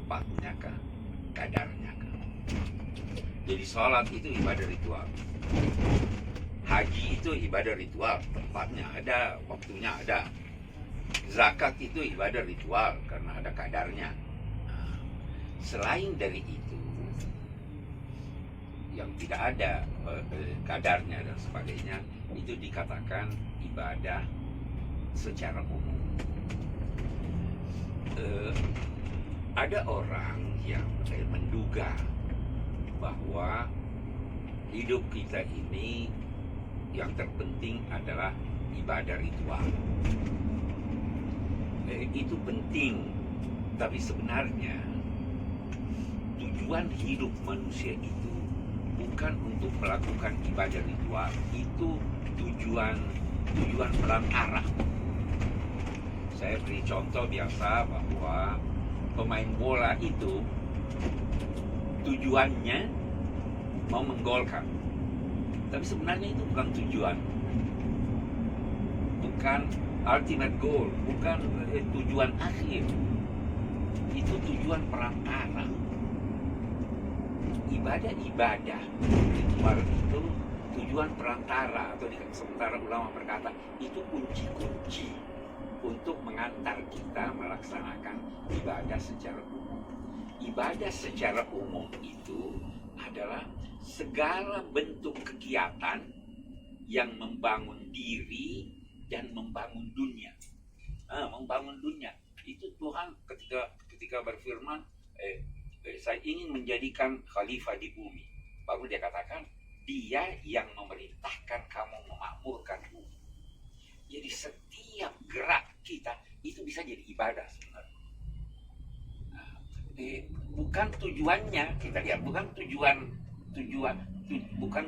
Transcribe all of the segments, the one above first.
tempatnya kah, kadarnya kah. Jadi sholat itu ibadah ritual, haji itu ibadah ritual, tempatnya ada, waktunya ada. Zakat itu ibadah ritual karena ada kadarnya. Nah, selain dari itu yang tidak ada kadarnya dan sebagainya, itu dikatakan ibadah secara umum. Ada orang yang menduga bahwa hidup kita ini yang terpenting adalah ibadah ritual. Itu penting, tapi sebenarnya tujuan hidup manusia itu bukan untuk melakukan ibadah ritual. Itu tujuan perantara. Saya beri contoh biasa bahwa pemain bola itu tujuannya mau menggolkan, tapi sebenarnya itu bukan tujuan, bukan ultimate goal, bukan tujuan akhir. Itu tujuan perantara. Ibadah-ibadah ritual itu tujuan perantara, atau sementara ulama berkata itu kunci-kunci untuk mengantar kita melaksanakan ibadah secara umum. Ibadah secara umum itu adalah segala bentuk kegiatan yang membangun diri dan membangun dunia. Membangun dunia itu Tuhan ketika berfirman, saya ingin menjadikan khalifah di bumi. Baru dia katakan, dia yang memerintahkan kamu memakmurkan bumi. Jadi setiap gerak kita itu bisa jadi ibadah sebenarnya. Bukan tujuannya, kita lihat, bukan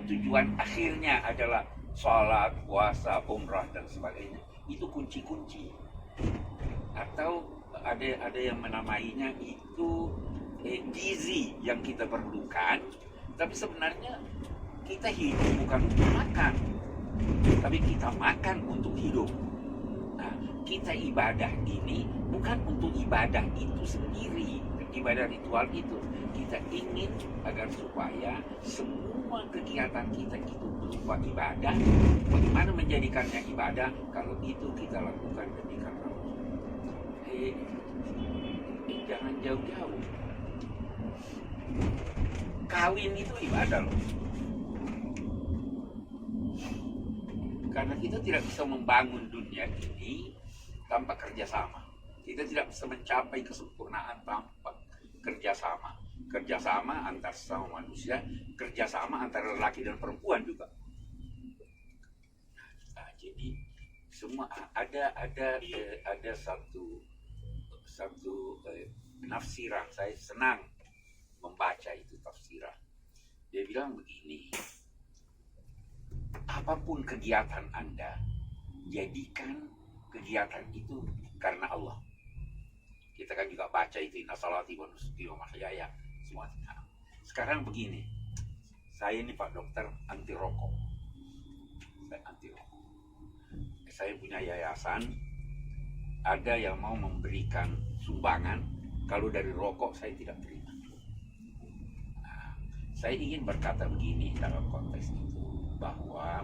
tujuan akhirnya adalah sholat, puasa, umrah dan sebagainya. Itu kunci-kunci. Atau ada yang menamainya itu gizi yang kita perlukan, tapi sebenarnya kita hidup bukan untuk makan, tapi kita makan untuk hidup. Nah, kita ibadah ini bukan untuk ibadah itu sendiri, ibadah ritual itu. Kita ingin agar supaya semua kegiatan kita itu berupa ibadah. Bagaimana menjadikannya ibadah kalau itu kita lakukan demi karena Allah? Jangan jauh-jauh. Kawin itu ibadah loh. Karena kita tidak bisa membangun dunia ini tanpa kerjasama. Kita tidak bisa mencapai kesempurnaan tanpa kerjasama. Kerjasama antar sesama manusia, kerjasama antara lelaki dan perempuan juga. Nah, jadi semua ada satu penafsiran. Saya senang membaca itu tafsiran. Dia bilang begini, apapun kegiatan Anda, jadikan kegiatan itu karena Allah. Kita kan juga baca itu, inna salati wa nusuki wa mahyaya, semua. Nah, sekarang begini, saya ini Pak Dokter anti rokok. Saya anti rokok. Saya punya yayasan, ada yang mau memberikan sumbangan, kalau dari rokok saya tidak terima. Nah, saya ingin berkata begini dalam konteks itu, bahwa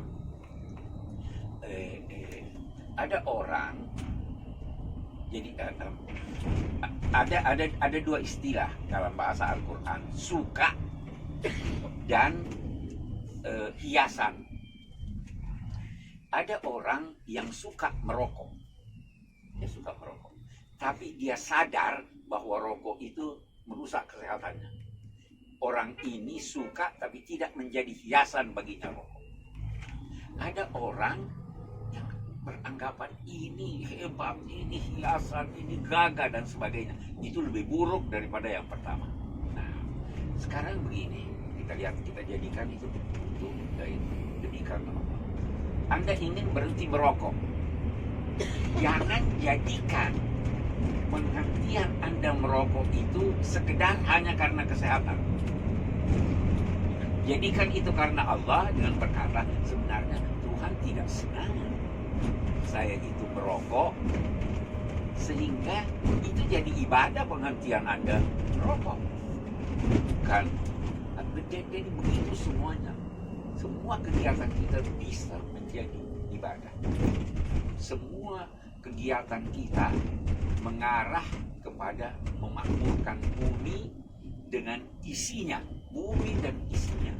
ada orang, jadi ada dua istilah dalam bahasa Al-Quran, suka dan hiasan. Ada orang yang suka merokok, dia suka merokok, tapi dia sadar bahwa rokok itu merusak kesehatannya. Orang ini suka tapi tidak menjadi hiasan baginya rokok. Ada orang yang beranggapan ini hebat, ini hiasan, ini gagah dan sebagainya. Itu lebih buruk daripada yang pertama. Nah, sekarang begini, kita lihat, kita jadikan itu untuk demikian. Anda ingin berhenti merokok, jangan jadikan penghentian Anda merokok itu sekedar hanya karena kesehatan. Jadikan itu karena Allah dengan berkata, sebenarnya Tuhan tidak senang saya itu merokok sehingga itu jadi ibadah penghentian Anda rokok kan. Jadi begitu semuanya, semua kegiatan kita bisa menjadi ibadah. Semua kegiatan kita mengarah kepada memakmurkan bumi dengan isinya, bumi dan isinya.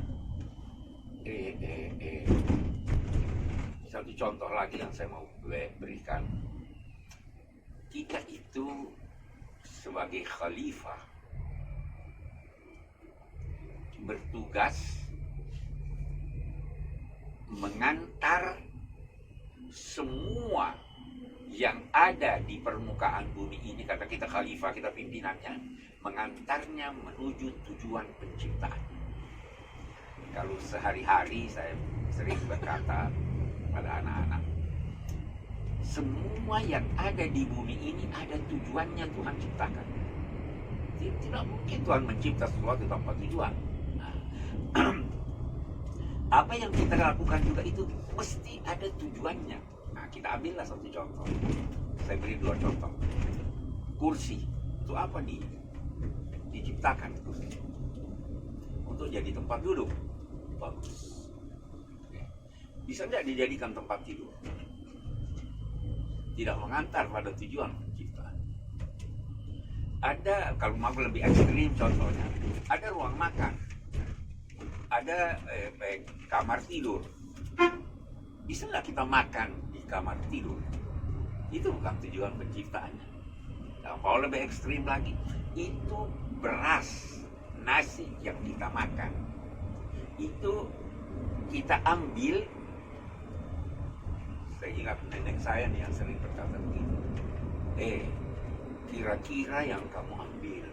Satu contoh lagi yang saya mau berikan, kita itu sebagai khalifah bertugas mengantar semua yang ada di permukaan bumi ini, kata kita khalifah, kita pimpinannya, mengantarnya menuju tujuan penciptaan. Kalau sehari-hari saya sering berkata pada anak-anak, semua yang ada di bumi ini ada tujuannya Tuhan ciptakan. Tidak mungkin Tuhan mencipta sesuatu tanpa tujuan. Apa yang kita lakukan juga itu mesti ada tujuannya. Nah, kita ambillah satu contoh. Saya beri dua contoh. Kursi, itu apa diciptakan kursi? Untuk jadi tempat duduk. Bagus. Bisa tidak dijadikan tempat tidur? Tidak mengantar pada tujuan penciptaan. Ada, kalau mau lebih ekstrim contohnya, ada ruang makan, ada kamar tidur. Bisa nggak kita makan di kamar tidur? Itu bukan tujuan penciptaannya. Nah, kalau lebih ekstrim lagi, itu beras, nasi yang kita makan, itu kita ambil. Saya ingat nenek saya nih yang sering berkata begitu. Kira-kira yang kamu ambil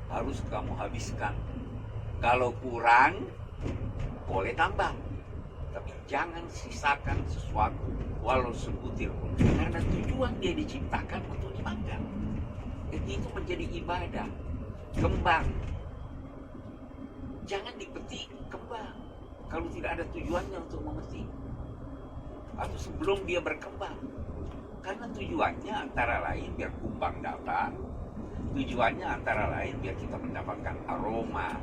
harus kamu habiskan. Kalau kurang, boleh tambah, tapi jangan sisakan sesuatu walau sebutir pun, karena tujuan dia diciptakan untuk dimakan. Jadi itu menjadi ibadah. Kembang, jangan dipetik kembang kalau tidak ada tujuannya untuk memetik, atau sebelum dia berkembang, karena tujuannya antara lain biar kumbang datang, tujuannya antara lain biar kita mendapatkan aroma,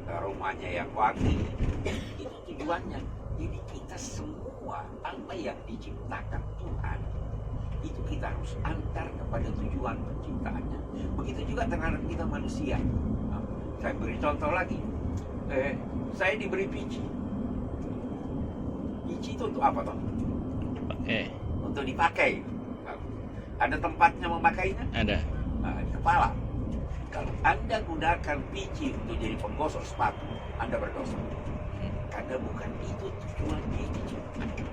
aromanya yang wangi. Itu tujuannya. Jadi kita semua apa yang diciptakan Tuhan itu kita harus antar kepada tujuan penciptaannya. Begitu juga terhadap kita manusia. Nah, saya beri contoh lagi. Saya diberi biji. Biji itu untuk apa toh? Untuk dipakai. Nah, ada tempatnya memakainya? Ada. Nah, di kepala. Kalau Anda gunakan biji untuk jadi penggosok sepatu, Anda berdosa. Karena bukan itu tujuan dia diciptakan.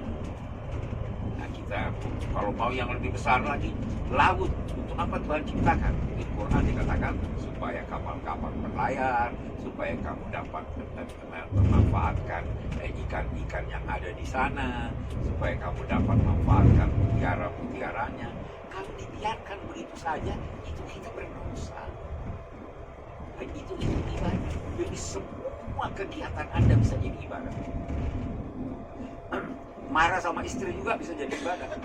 Nah, kita kalau mau yang lebih besar lagi, laut, untuk apa Tuhan ciptakan? Di Quran dikatakan supaya kapal-kapal berlayar, supaya kamu dapat memanfaatkan ikan-ikan yang ada di sana, supaya kamu dapat memanfaatkan mutiara-mutiaranya. Kalau dibiarkan begitu saja, itu kita berdosa. Itu ibadah. Jadi semua kegiatan Anda bisa jadi ibadah. Marah sama istri juga bisa jadi ibadah.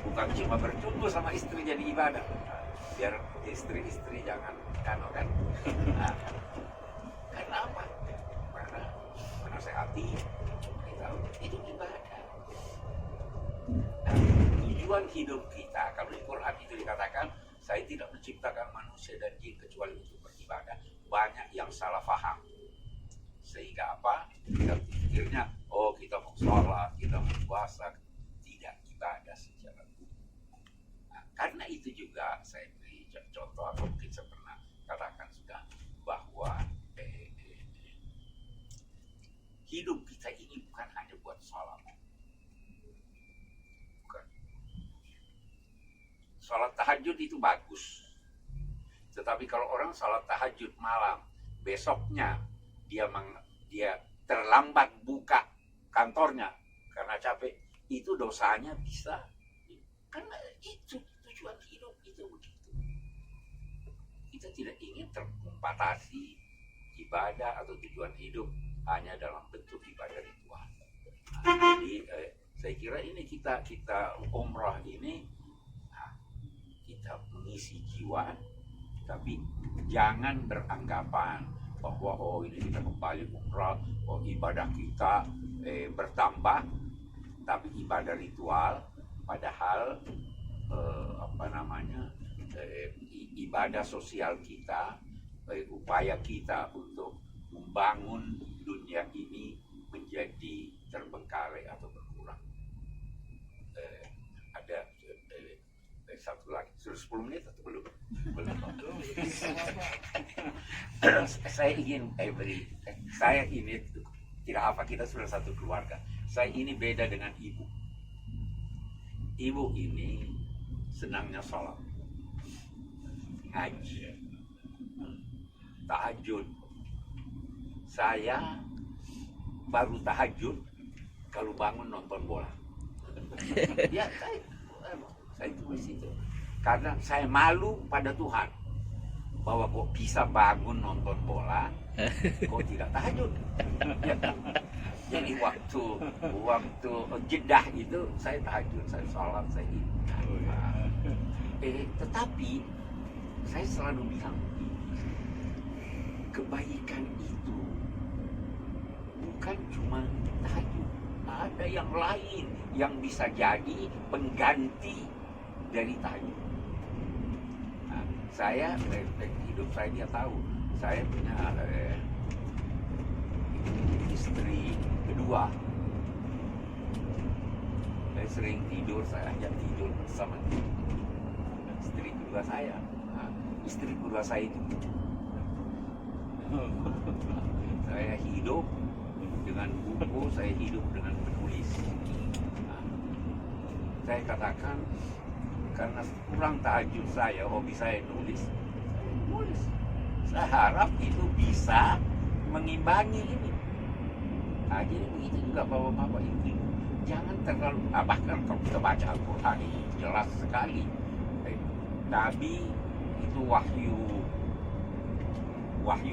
Bukan cuma bercumbu sama istri jadi ibadah. Biar istri-istri jangan kan. Nah, karena apa? Karena menasehati kita, itu ibadah. Nah, tujuan hidup kita, kalau di Quran itu dikatakan, saya tidak menciptakan manusia dan jin kecuali untuk beribadah. Banyak yang salah paham. Sehingga apa? Kita pikirnya, oh kita mau sholat, kita mau puasa. Tidak ibadah secara umum. Nah, karena itu juga saya beri contoh, atau mungkin saya pernah katakan sudah, bahwa hidup kita ini bukan hanya buat sholat. Bukan. Sholat tahajud itu bagus. Tetapi kalau orang sholat tahajud malam, besoknya dia terlambat buka kantornya karena capek, itu dosanya bisa. Karena itu tujuan hidup itu begitu. Kita tidak ingin terkompatasi ibadah atau tujuan hidup hanya dalam bentuk ibadah ritual. Nah, jadi saya kira ini kita umrah ini kita mengisi jiwa, tapi jangan beranggapan bahwa oh ini kita kembali umrah, oh ibadah kita bertambah, tapi ibadah ritual, padahal ibadah sosial kita, upaya kita untuk membangun dunia ini menjadi terbengkalai atau berkurang. Ada satu lagi, sudah 10 menit atau belum? Belum. Saya ingin tidak apa, kita sudah satu keluarga. Saya ini beda dengan ibu. Ibu ini senangnya sholat, ngaji, tahajud. Saya baru tahajud kalau bangun nonton bola. Ya, saya tulis itu karena saya malu pada Tuhan bahwa kok bisa bangun nonton bola, kok tidak tahajud. Ya. Jadi waktu jedah itu saya tahajud, saya sholat, saya ibadah. Tetapi saya selalu bilang, kebaikan itu bukan cuma tahajud, ada yang lain yang bisa jadi pengganti dari tahajud. Nah, saya hidup saya dia tahu, saya punya istri kedua. Saya sering tidur, saya ajak tidur bersama istri kedua saya. Nah, istri kedua saya itu saya hidup dengan buku, saya hidup dengan menulis. Nah, saya katakan karena kurang tahajud saya, hobi saya nulis. Saya harap itu bisa mengimbangi ini. Nah, jadi begitu juga bapak-bapak itu, jangan terlalu, bahkan kalau kita baca Al-Quran itu jelas sekali. Nabi itu wahyu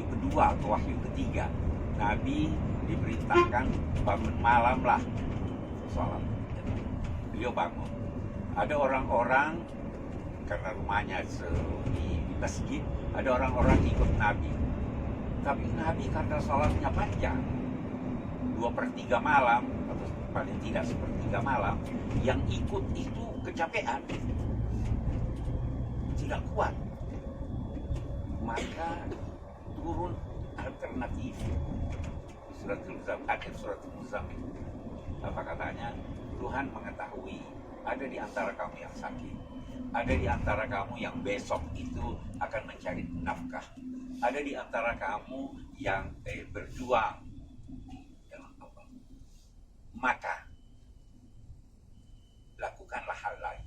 kedua atau wahyu ketiga. Nabi diperintahkan bangun malam lah sholat. Beliau bangun. Ada orang-orang karena rumahnya di masjid, ada orang-orang ikut Nabi. Tapi Nabi karena sholatnya panjang, 2/3 malam atau paling tidak 1/3 malam, yang ikut itu kecapean, tidak kuat. Maka turun alternatif akhir surat Al-Muzammil. Apa katanya? Tuhan mengetahui ada di antara kamu yang sakit, ada di antara kamu yang besok itu akan mencari nafkah, ada di antara kamu yang berjuang. Maka lakukanlah hal lain.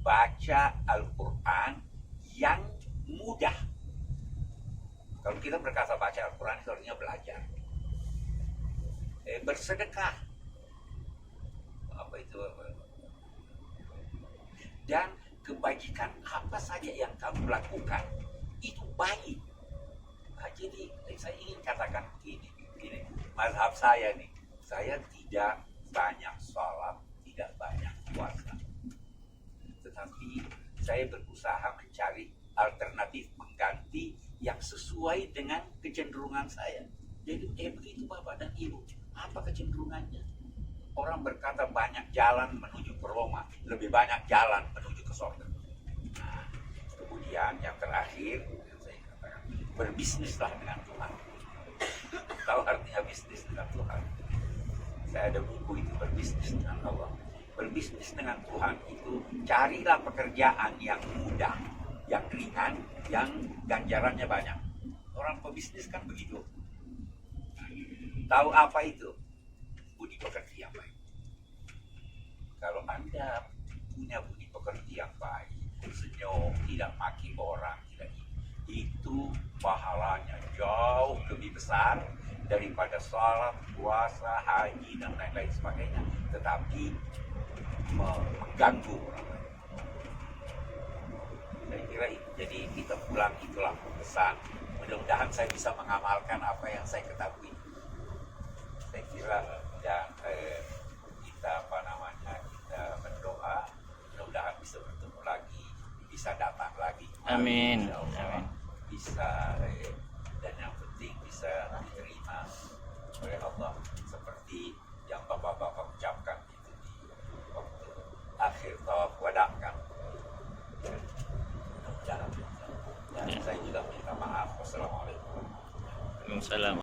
Baca Al-Quran yang mudah. Kalau kita berkata baca Al-Quran itu artinya belajar. Bersedekah. Apa itu? Dan kebajikan apa saja yang kamu lakukan itu baik. Nah, jadi saya ingin katakan begini, mazhab saya nih, saya tidak banyak sholat, tidak banyak puasa, tetapi saya berusaha mencari alternatif pengganti yang sesuai dengan kecenderungan saya. Jadi begitu Bapak dan Ibu, apa kecenderungannya? Orang berkata banyak jalan menuju ke Roma, lebih banyak jalan menuju ke surga. Nah, kemudian yang terakhir yang saya katakan, berbisnislah dengan Tuhan. Tahu artinya bisnis dengan Tuhan? Saya ada buku itu, berbisnis dengan Allah. Berbisnis dengan Tuhan itu carilah pekerjaan yang mudah, yang ringan, yang ganjarannya banyak. Orang pebisnis kan begitu. Tahu apa itu? Budi pekerti yang baik. Kalau Anda punya budi pekerti yang baik, senyum, tidak maki orang, tidak, itu pahalanya jauh lebih besar daripada salat, puasa, haji dan lain-lain sebagainya, tetapi mengganggu orang lain. Saya kira jadi kita pulang itulah pesan. Mudah-mudahan saya bisa mengamalkan apa yang saya ketahui. Saya kira dan kita berdoa, mudah-mudahan bisa dan yang penting bisa diterima oleh Allah seperti yang bapak-bapak ucapkan itu di waktu akhir tawaf wada kan. Dan saya juga minta maaf. Wassalamualaikum. Waalaikumsalam.